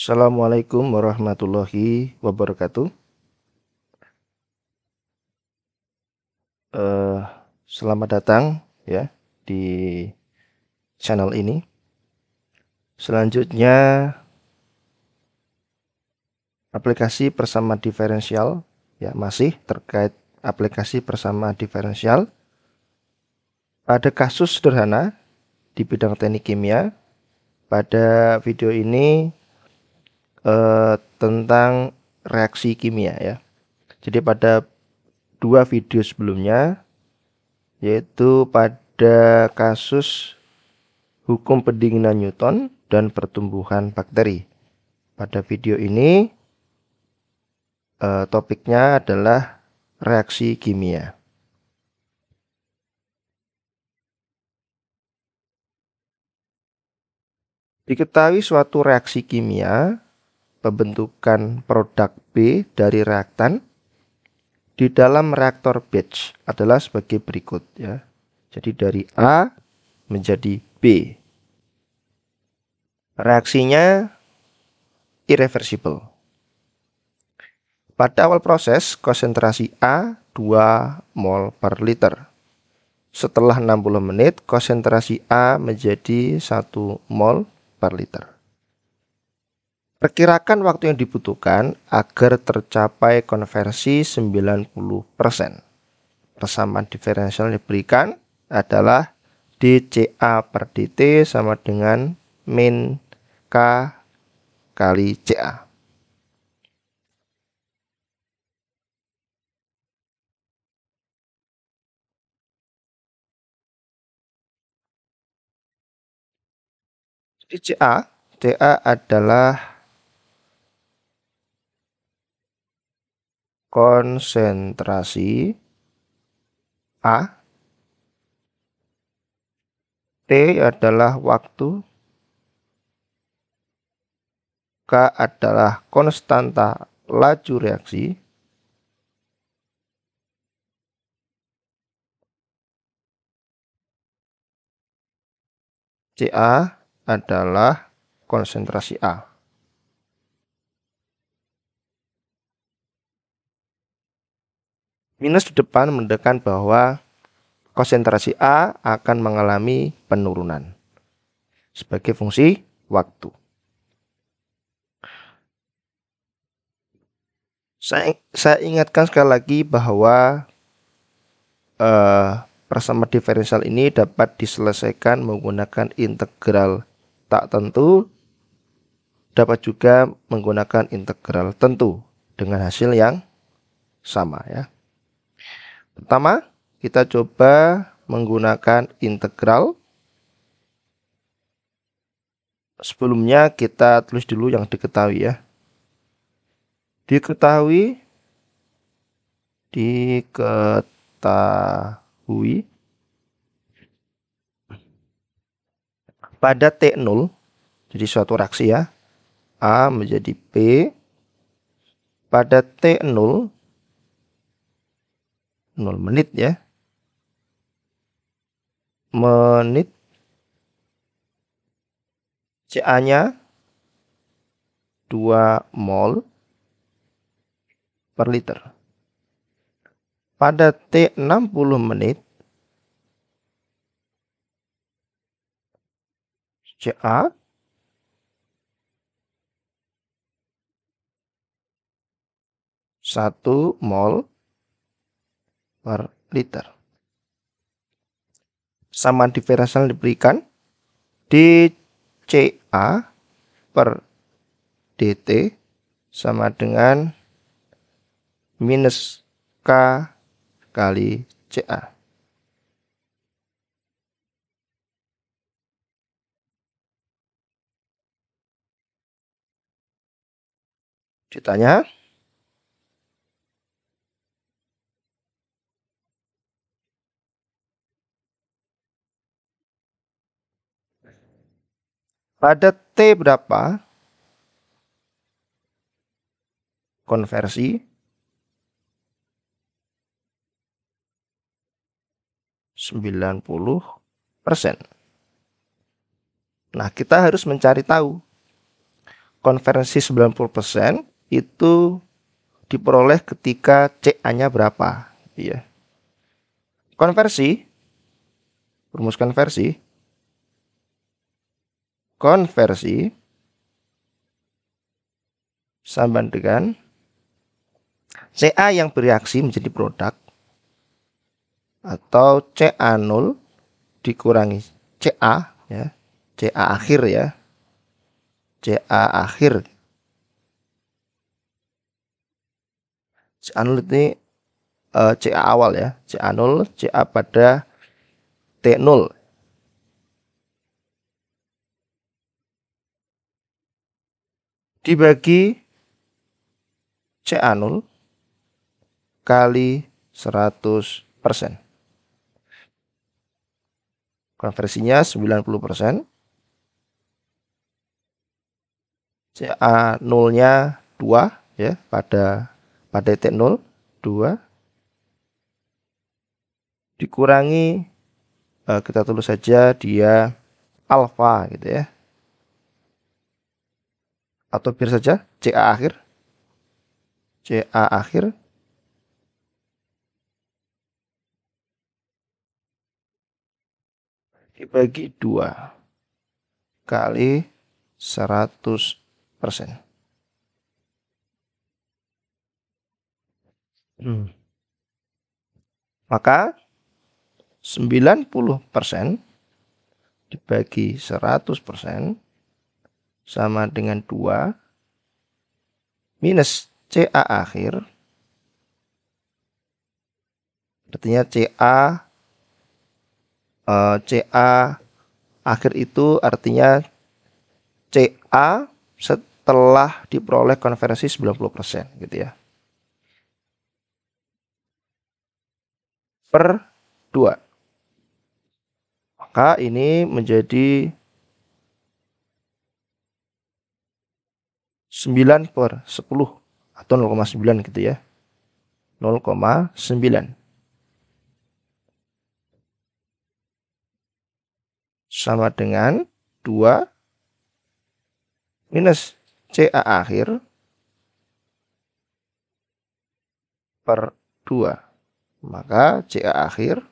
Assalamualaikum warahmatullahi wabarakatuh. Eh, Selamat datang ya di channel ini. Selanjutnya aplikasi persamaan diferensial ya, masih terkait aplikasi persamaan diferensial. Pada kasus sederhana di bidang teknik kimia, pada video ini tentang reaksi kimia ya. Jadi pada dua video sebelumnya, yaitu pada kasus hukum pendinginan Newton dan pertumbuhan bakteri. Pada video ini topiknya adalah reaksi kimia. Diketahui suatu reaksi kimia pembentukan produk B dari reaktan di dalam reaktor batch adalah sebagai berikut ya. Jadi dari A menjadi B. Reaksinya irreversible. Pada awal proses, konsentrasi A 2 mol per liter. Setelah 60 menit, konsentrasi A menjadi 1 mol per liter. Perkirakan waktu yang dibutuhkan agar tercapai konversi 90%. Persamaan diferensial yang diberikan adalah dCA per dt sama dengan min K kali CA. Jadi CA adalah konsentrasi A, T adalah waktu, K adalah konstanta laju reaksi, Ca adalah konsentrasi A. Minus di depan menunjukkan bahwa konsentrasi A akan mengalami penurunan sebagai fungsi waktu. Saya ingatkan sekali lagi bahwa persamaan diferensial ini dapat diselesaikan menggunakan integral tak tentu, dapat juga menggunakan integral tentu dengan hasil yang sama ya. Pertama, kita coba menggunakan integral. Sebelumnya kita tulis dulu yang diketahui ya. Diketahui pada T0, jadi suatu reaksi ya, A menjadi B, pada T0, 0 menit ya, menit, Ca-nya 2 mol per liter. Pada T60 menit, Ca 1 mol per liter. Persamaan diferensial diberikan dCA per dt sama dengan minus K kali Ca. Ditanya, pada T berapa konversi 90%. Nah, kita harus mencari tahu konversi 90% itu diperoleh ketika CA-nya berapa, ya. Konversi, rumus konversi sama dengan CA yang bereaksi menjadi produk atau CA0 dikurangi CA, ya. CA akhir, ya. CA akhir. CA0 ini CA awal, ya. CA0, CA pada T0. Dibagi CA0 kali 100%. Konversinya 90%. CA0-nya 2, ya, pada T0 2 dikurangi kita tulis saja dia alfa, gitu, ya. Atau biar saja CA akhir. CA akhir dibagi 2 kali 100%. Maka 90% dibagi 100% sama dengan 2 minus CA akhir. Artinya CA akhir itu artinya CA setelah diperoleh konversi 90%, gitu, ya. Per 2. Maka ini menjadi 9/10 atau 0,9, gitu, ya. 0,9 sama dengan 2 minus CA akhir per 2. Maka CA akhir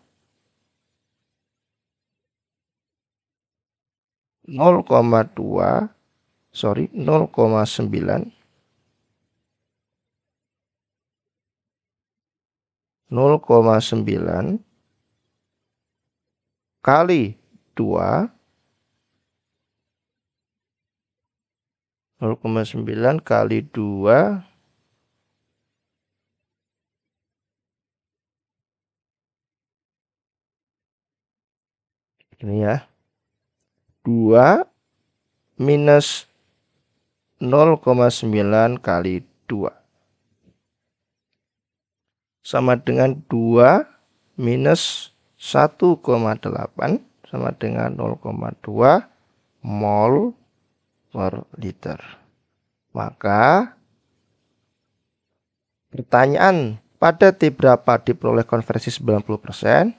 0,9 kali 2 0,9 kali 2 ini, ya. 2 minus 0,9 kali 2 sama dengan 2 minus 1,8 sama dengan 0,2 mol per liter. Maka pertanyaan pada T berapa diperoleh konversi 90%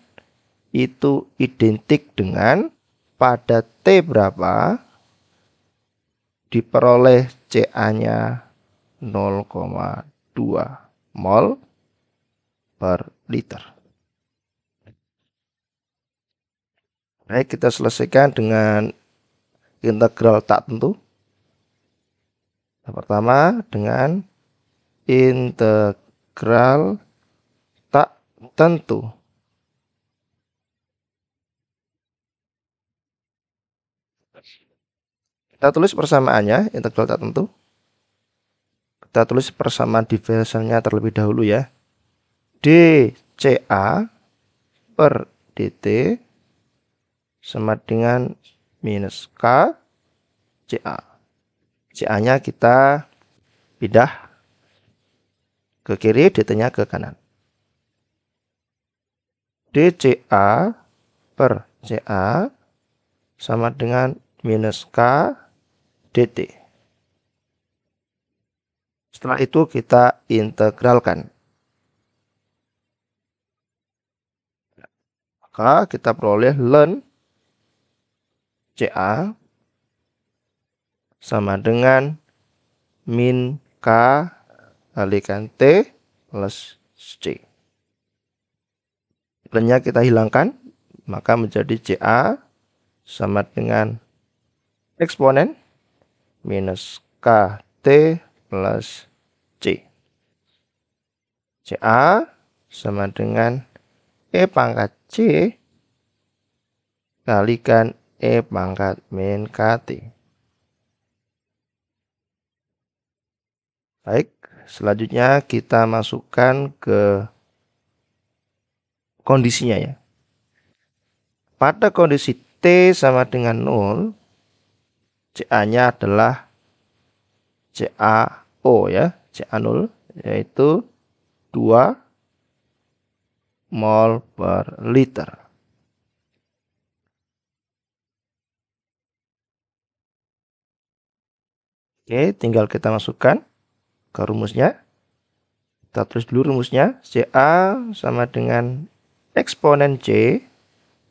itu identik dengan pada T berapa diperoleh CA-nya 0,2 mol per liter. Baik, kita selesaikan dengan integral tak tentu. Yang pertama dengan integral tak tentu. Kita tulis persamaannya, integral tak tentu. Kita tulis persamaan differentialnya terlebih dahulu, ya. dCA per dt sama dengan minus K CA. CA-nya kita pindah ke kiri, dt-nya ke kanan. dCA per CA sama dengan minus K dt. Setelah itu kita integralkan. Maka kita peroleh ln CA sama dengan min K kalikan T plus C. Ln-nya kita hilangkan, maka menjadi CA sama dengan eksponen minus KT plus C. CA sama dengan E pangkat C kalikan E pangkat min KT. Baik, selanjutnya kita masukkan ke kondisinya ya. Pada kondisi T sama dengan 0, CA-nya adalah CaO ya, Ca0 yaitu 2 mol per liter. Oke, tinggal kita masukkan ke rumusnya. Kita tulis dulu rumusnya. Ca sama dengan eksponen C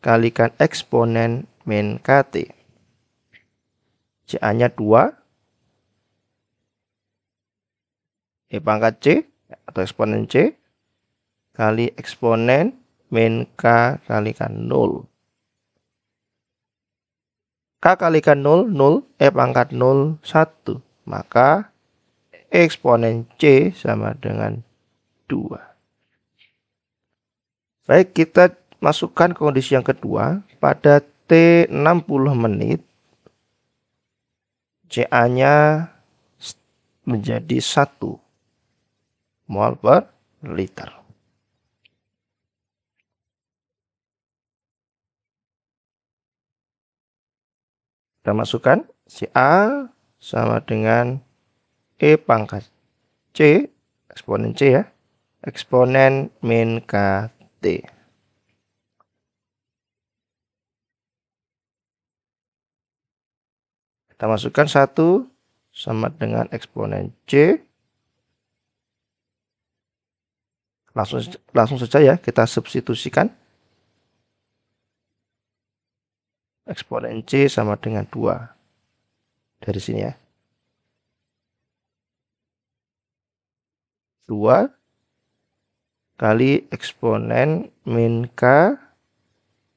kalikan eksponen min KT. Ca-nya 2. E pangkat C atau eksponen C kali eksponen min K kalikan 0. K kalikan 0, 0. E pangkat 0, 1. Maka eksponen C sama dengan 2. Baik, kita masukkan kondisi yang kedua. Pada T 60 menit, Ca-nya menjadi 1 mol per liter. Kita masukkan Ca sama dengan E pangkat C, eksponen C ya, eksponen min KT. Kita masukkan 1 sama dengan eksponen C. Langsung saja ya, kita substitusikan. Eksponen C sama dengan 2. Dari sini ya. 2 kali eksponen min K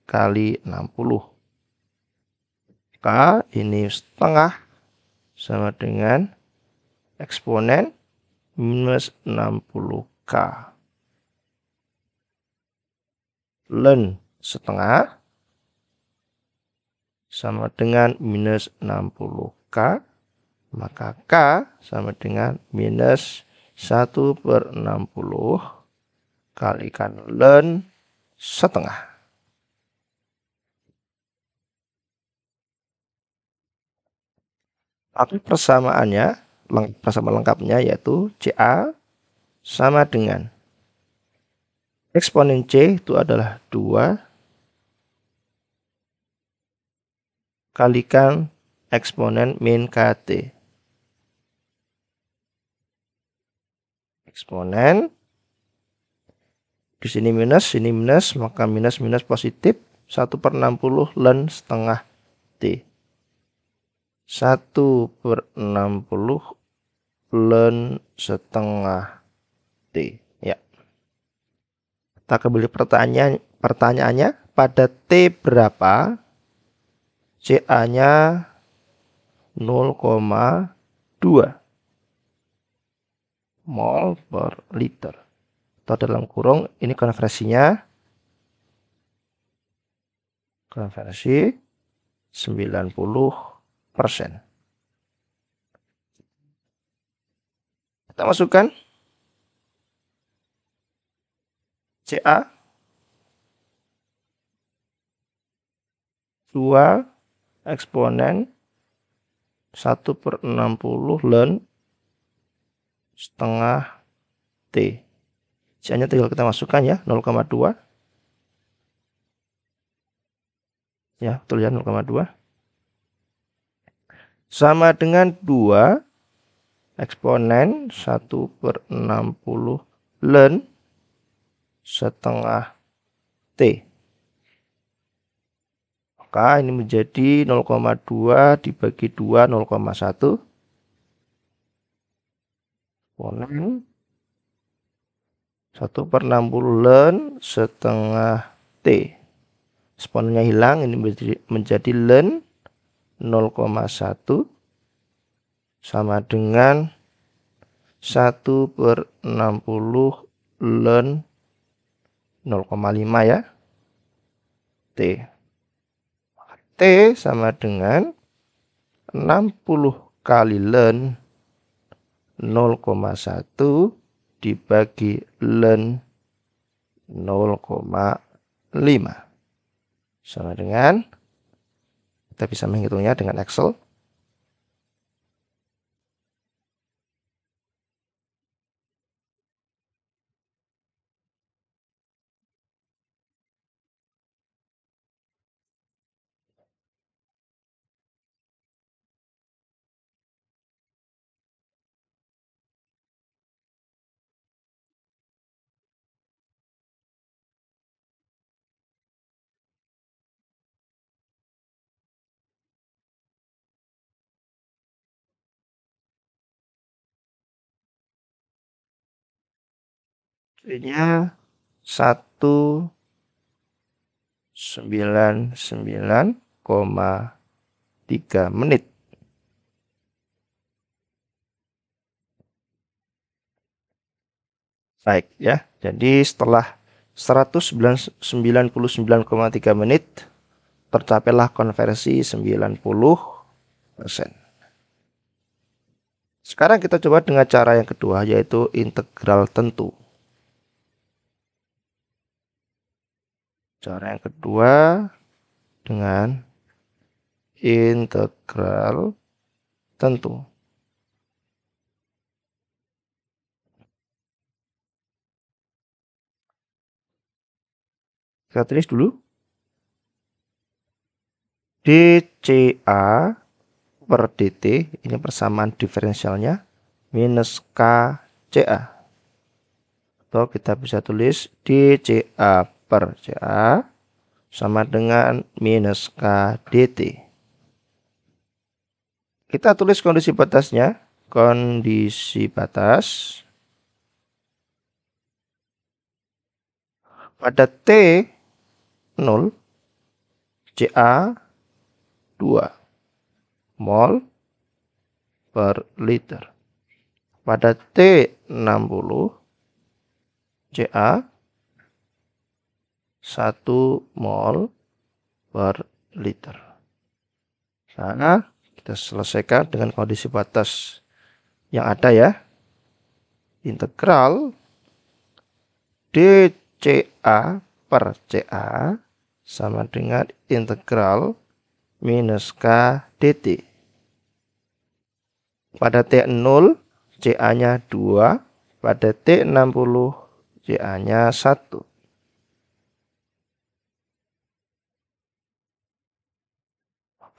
kali 60. K ini setengah sama dengan eksponen minus 60K. Ln setengah sama dengan minus 60K. Maka K sama dengan minus 1/60 kalikan ln setengah. Oke, persamaannya, persamaan lengkapnya yaitu Ca sama dengan eksponen C itu adalah 2 kalikan eksponen min KT. Eksponen di sini minus, maka minus positif 1/60 ln setengah T. 1/60 ln setengah T. Ya. Kita kembali pertanyaannya, pada T berapa Ca-nya 0,2 mol per liter. Atau dalam kurung ini konversi 90%. Kita masukkan Ca 2 eksponen 1/60 ln setengah T. Ca-nya tinggal kita masukkan ya, 0,2. Ya, betul ya, 0,2. Sama dengan 2 eksponen 1/60 ln setengah T. Maka ini menjadi 0,2 dibagi 2, 0,1. Eksponen 1/60 ln setengah T. Eksponennya hilang, ini menjadi ln 0,1 sama dengan 1/60 ln 0,5 ya. T. T sama dengan 60 kali ln 0,1 dibagi ln 0,5 sama dengan, kita bisa menghitungnya dengan Excel. Jadinya 199,3 menit. Baik ya. Jadi setelah 199,3 menit tercapailah konversi 90%. Sekarang kita coba dengan cara yang kedua, yaitu integral tentu. Cara yang kedua dengan integral tentu. Kita tulis dulu. dCA per dt, ini persamaan diferensialnya, minus KCA. Atau kita bisa tulis dCA per CA sama dengan minus K dt. Kita tulis kondisi batasnya. Kondisi batas pada T 0 CA 2 mol per liter. Pada T 60 CA 1 mol per liter. Nah, kita selesaikan dengan kondisi batas yang ada ya. Integral dCA per CA sama dengan integral minus K dt. Pada T0 CA-nya 2, pada T60 CA-nya 1.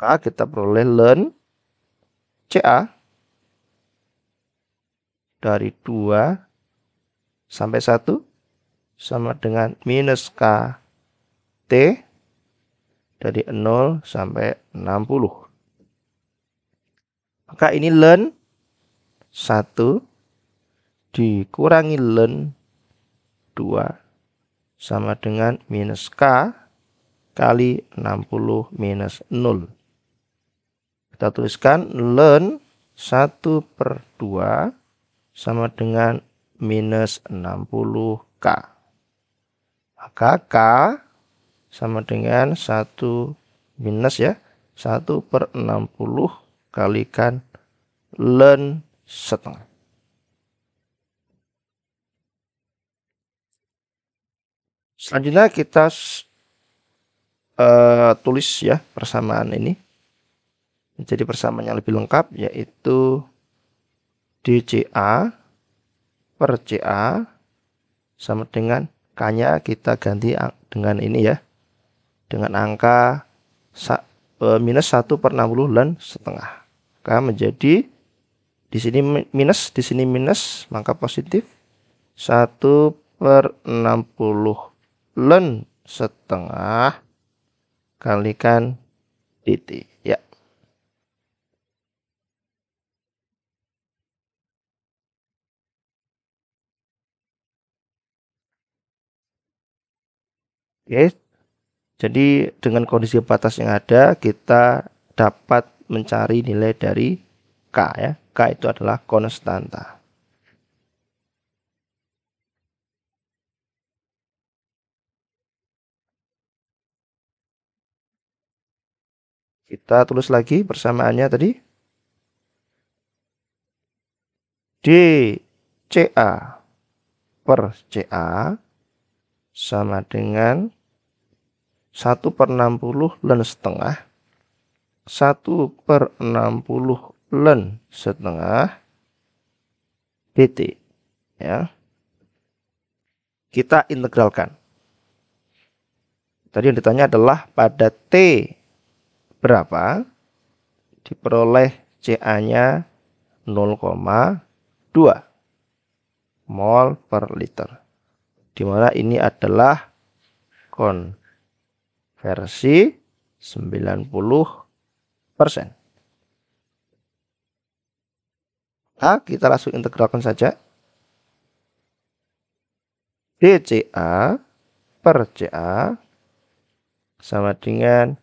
Maka kita peroleh ln CA dari 2 sampai 1 sama dengan minus K T dari 0 sampai 60. Maka ini ln 1 dikurangi ln 2 sama dengan minus K kali 60 minus 0. Kita tuliskan ln 1/2 sama dengan minus 60K. Maka K sama dengan 1 minus ya, 1/60 kalikan ln setengah. Selanjutnya kita tulis ya persamaan ini menjadi persamaan yang lebih lengkap, yaitu dCA per CA sama dengan K-nya kita ganti dengan ini ya, dengan angka minus 1/60 ln setengah. Maka menjadi di sini minus, di sini minus, maka positif 1/60 ln setengah kalikan dt ya. Oke, jadi dengan kondisi batas yang ada, kita dapat mencari nilai dari K ya. K itu adalah konstanta. Kita tulis lagi persamaannya tadi. DCA per CA sama dengan 1/60 ln setengah 1/60 ln setengah BT ya. Kita integralkan. Tadi yang ditanya adalah pada T berapa diperoleh CA-nya 0,2 mol per liter. Dimana ini adalah konversi 90%. Nah, kita langsung integralkan saja. DCA per CA sama dengan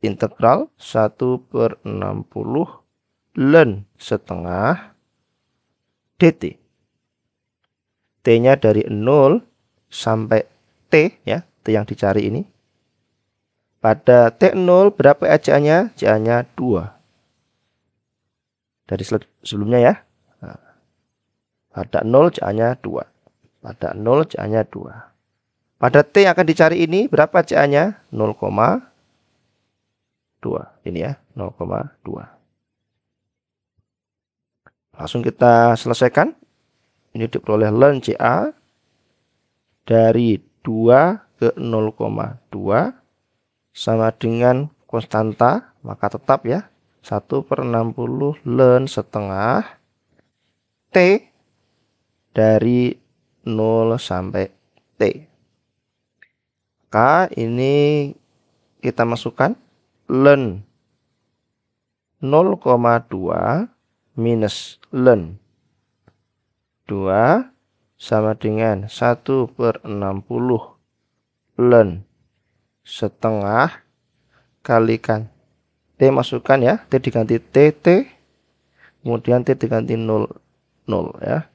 integral 1/60 ln setengah DT. T-nya dari 0 sampai T ya, T yang dicari ini. Pada T0 berapa CA-nya? CA-nya 2. Dari sebelumnya ya. Nah, pada 0 CA-nya 2. Pada 0 CA-nya 2. Pada T yang akan dicari ini berapa CA-nya? 0,2. Ini ya, 0,2. Langsung kita selesaikan. Ini diperoleh ln CA dari 2 ke 0,2 sama dengan konstanta, maka tetap ya 1/60 ln setengah T dari 0 sampai T. Maka ini kita masukkan ln 0,2 minus ln 2 sama dengan 1/60 ln setengah kalikan T, masukkan ya, T diganti TT, kemudian T diganti 0, 0 ya.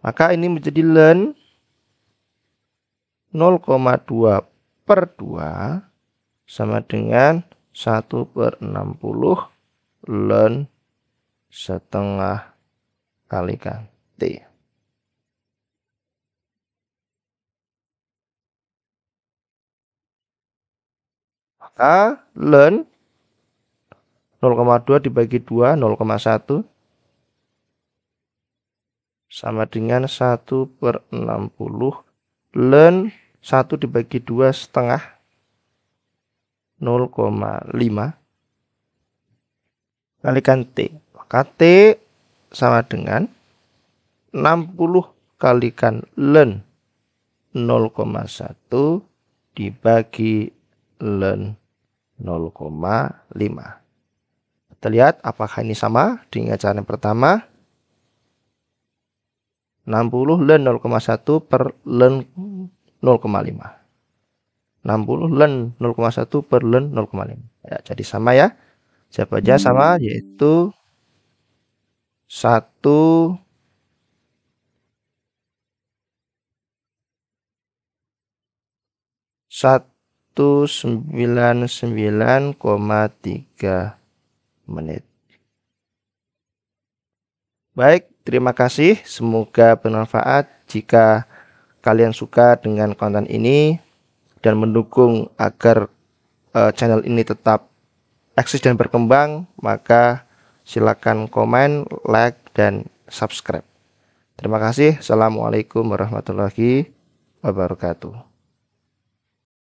Maka ini menjadi ln 0,2 per 2 sama dengan 1/60 ln setengah kalikan T. Maka ln 0,2 dibagi 2, 0,1 sama dengan 1/60 ln 1 dibagi 2 setengah 0,5 kalikan T. Maka T sama dengan 60 kalikan ln 0,1 dibagi ln 0,5. Kita lihat apakah ini sama dengan cara yang pertama. 60 ln 0,1 per ln 0,5. 60 ln 0,1 per ln 0,5. Ya, jadi sama ya. Jawabannya sama, yaitu 199,3 menit. Baik, terima kasih. Semoga bermanfaat. Jika kalian suka dengan konten ini dan mendukung agar channel ini tetap eksis dan berkembang, maka silakan komen, like, dan subscribe. Terima kasih. Assalamualaikum warahmatullahi wabarakatuh.